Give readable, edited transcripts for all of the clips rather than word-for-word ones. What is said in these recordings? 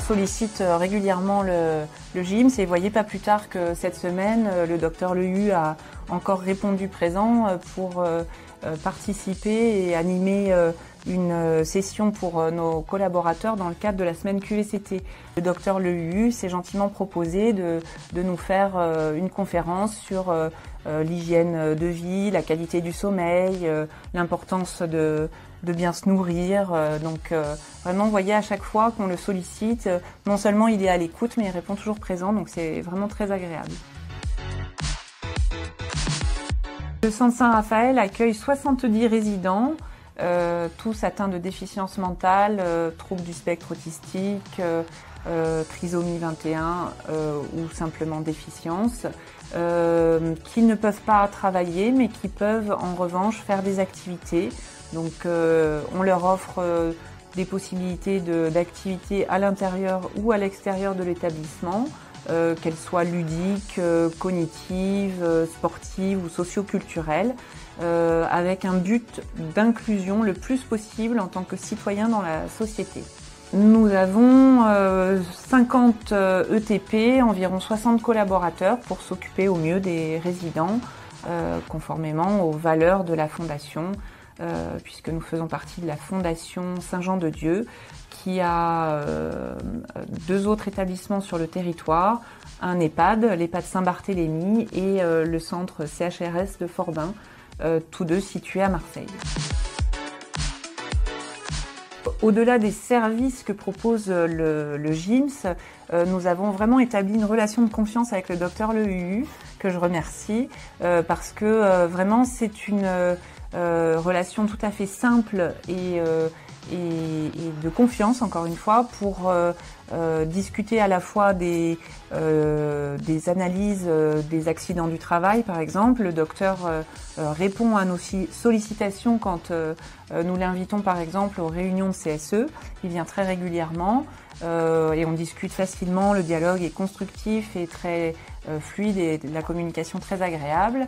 sollicite régulièrement le GIMS et voyez pas plus tard que cette semaine, le docteur Lehu a encore répondu présent pour participer et animer une session pour nos collaborateurs dans le cadre de la semaine QVCT. Le docteur Lehu s'est gentiment proposé de nous faire une conférence sur l'hygiène de vie, la qualité du sommeil, l'importance de bien se nourrir. Donc vraiment, vous voyez, à chaque fois qu'on le sollicite, non seulement il est à l'écoute, mais il répond toujours présent, donc c'est vraiment très agréable. Le Centre Saint-Raphaël accueille 70 résidents, tous atteints de déficience mentale, troubles du spectre autistique, trisomie 21 ou simplement déficience, qui ne peuvent pas travailler mais qui peuvent en revanche faire des activités. Donc on leur offre des possibilités d'activités à l'intérieur ou à l'extérieur de l'établissement, qu'elles soient ludiques, cognitives, sportives ou socio-culturelles, avec un but d'inclusion le plus possible en tant que citoyen dans la société. Nous avons 50 ETP, environ 60 collaborateurs pour s'occuper au mieux des résidents, conformément aux valeurs de la Fondation, puisque nous faisons partie de la Fondation Saint-Jean-de-Dieu, qui a 2 autres établissements sur le territoire, un EHPAD, l'EHPAD Saint-Barthélemy et le centre CHRS de Forbin, tous 2 situés à Marseille. Au-delà des services que propose le GIMS, nous avons vraiment établi une relation de confiance avec le docteur Lehu, que je remercie, parce que vraiment c'est une relation tout à fait simple et de confiance, encore une fois, pour discuter à la fois des analyses des accidents du travail, par exemple. Le docteur répond à nos sollicitations quand nous l'invitons, par exemple, aux réunions de CSE. Il vient très régulièrement et on discute facilement. Le dialogue est constructif et très fluide et la communication très agréable.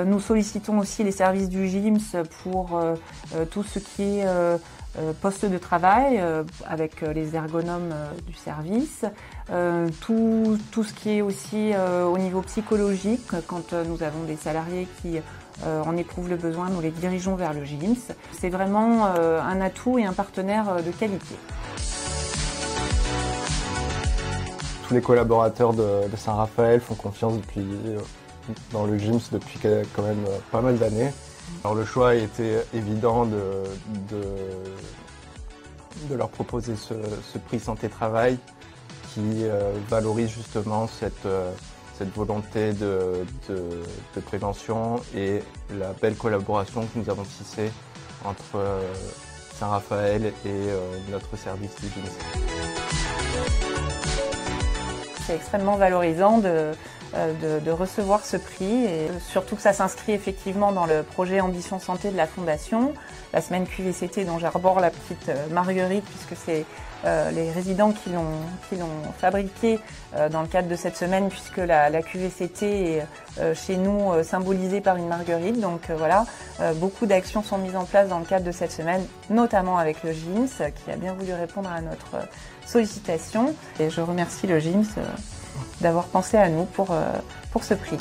Nous sollicitons aussi les services du GIMS pour tout ce qui est poste de travail avec les ergonomes du service, tout ce qui est aussi au niveau psychologique, quand nous avons des salariés qui en éprouvent le besoin, nous les dirigeons vers le GIMS. C'est vraiment un atout et un partenaire de qualité. Tous les collaborateurs de Saint-Raphaël font confiance dans le GIMS depuis quand même pas mal d'années. Alors le choix a été évident de leur proposer ce prix santé-travail qui valorise justement cette volonté de prévention et la belle collaboration que nous avons tissée entre Saint-Raphaël et notre service du GIMS. C'est extrêmement valorisant de recevoir ce prix et surtout que ça s'inscrit effectivement dans le projet Ambition Santé de la Fondation. La semaine QVCT dont j'arbore la petite Marguerite, puisque c'est les résidents qui l'ont fabriquée dans le cadre de cette semaine, puisque la QVCT est chez nous symbolisée par une marguerite. Donc voilà, beaucoup d'actions sont mises en place dans le cadre de cette semaine, notamment avec le GIMS qui a bien voulu répondre à notre sollicitation. Et je remercie le GIMS d'avoir pensé à nous pour ce prix.